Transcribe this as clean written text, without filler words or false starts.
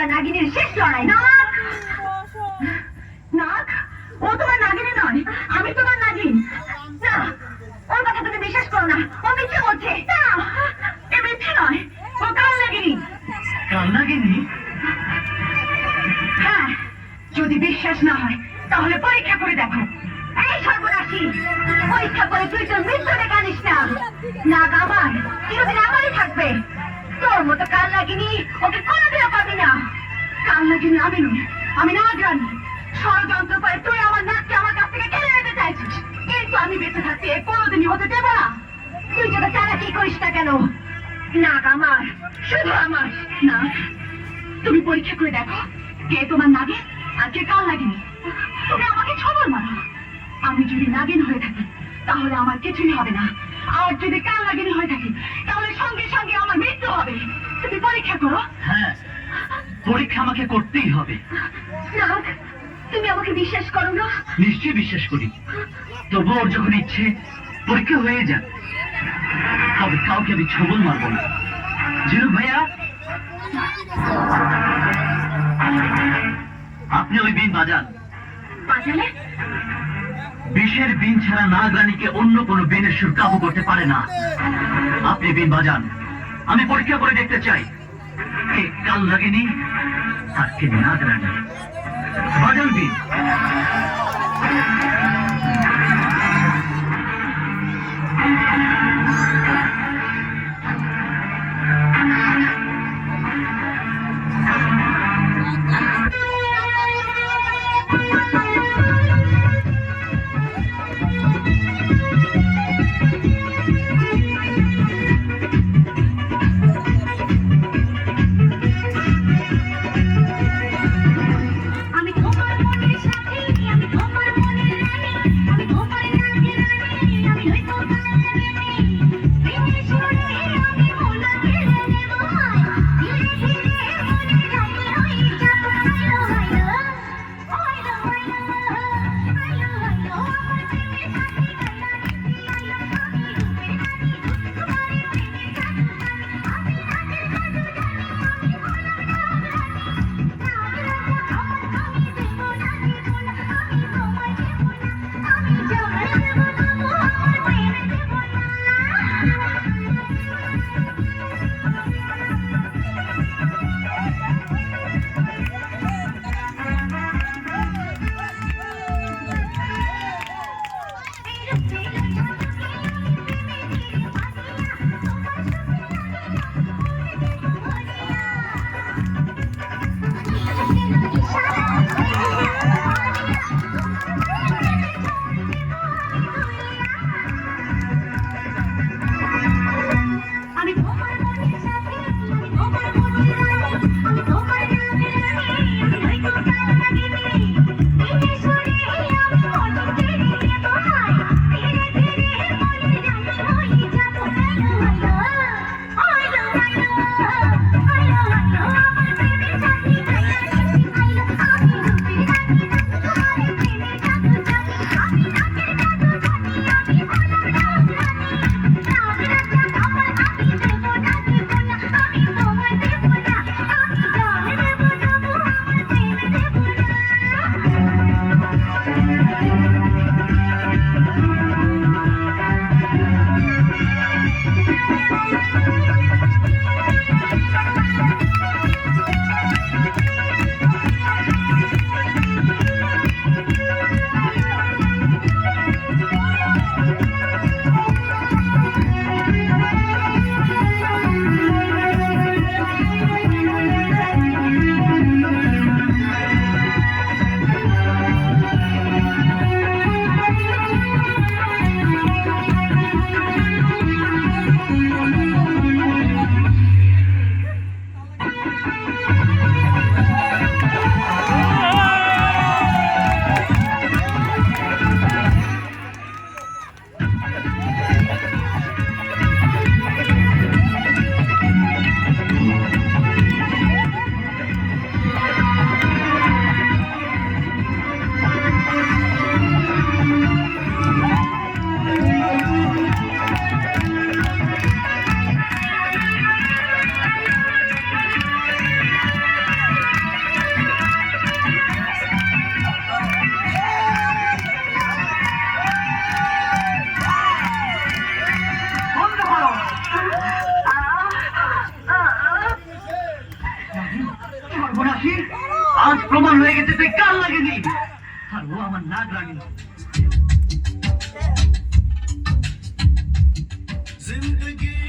আর নাগিনীর শেষ লড়াই। নাগ, ও তোমার নাগিনী নয়, আমি তোমার নাগিন। না, ওর কথা তুমি বিশ্বাস করো না, ও মিথ্যে বলছে। না, এ মিথ্যে নয়, ও কাল নাগিনী। কাল নাগিনী? হ্যাঁ, যদি বিশ্বাস না হয় তাহলে পরীক্ষা করে দেখো। এই সর্বনাশী, পরীক্ষা করে তুই তোর মৃত্যু ডেকে আনিস না। নাগ আমার, চিরদিন আমারই থাকবে। তোর মতো কাল নাগিনী ওকে কোনোদিনও পাবি না। কাল নাগিনী আমি নই, আমি নাগ রানী। ষড়যন্ত্র করে তুই আমার নাককে আমার কাছ থেকে কেড়ে নিতে চাইছিস, কিন্তু আমি বেঁচে থাকতে কোনোদিনই হতে দেব না। তুই যেটা চালাকি করিস না কেন, নাগ আমার, শুধু আমার। না, তুমি পরীক্ষা করে দেখো কে তোমার নাগিন আর কে কাল নাগিনী। তুমি আমাকে ছবল মারো। আমি যদি নাগিন হয়ে থাকি তাহলে আমার কিছুই হবে না, আর যদি কাল নাগিনী হয়ে থাকি তাহলে সঙ্গে সঙ্গে আমার মৃত্যু হবে। তুমি পরীক্ষা করো। হ্যাঁ, পরীক্ষা আমাকে করতেই হবে। নাগ, তুমি আমাকে বিশ্বাস করো না? নিশ্চয়ই বিশ্বাস করি, তবু ওর যখন ইচ্ছে পরীক্ষা হয়ে যাক, তবে কাউকে আমি ছবল মারবো না। ঝিনুক ভাইয়া, আপনি ওই বিন বাজান। বাজালে? বিষের বিন ছাড়া নাগ রানীকে অন্য কোনো বিনের সুর কাবু করতে পারে না। আপনি বিন বাজান, আমি পরীক্ষা করে দেখতে চাই কে কাল নাগিনী আর কে নাগ রানী। বাজান বিন। বাসি আজ প্রমাণ হয়ে গেছে তুই কাল লাগেনি আর ও আমার নাগ রানী जिंदगी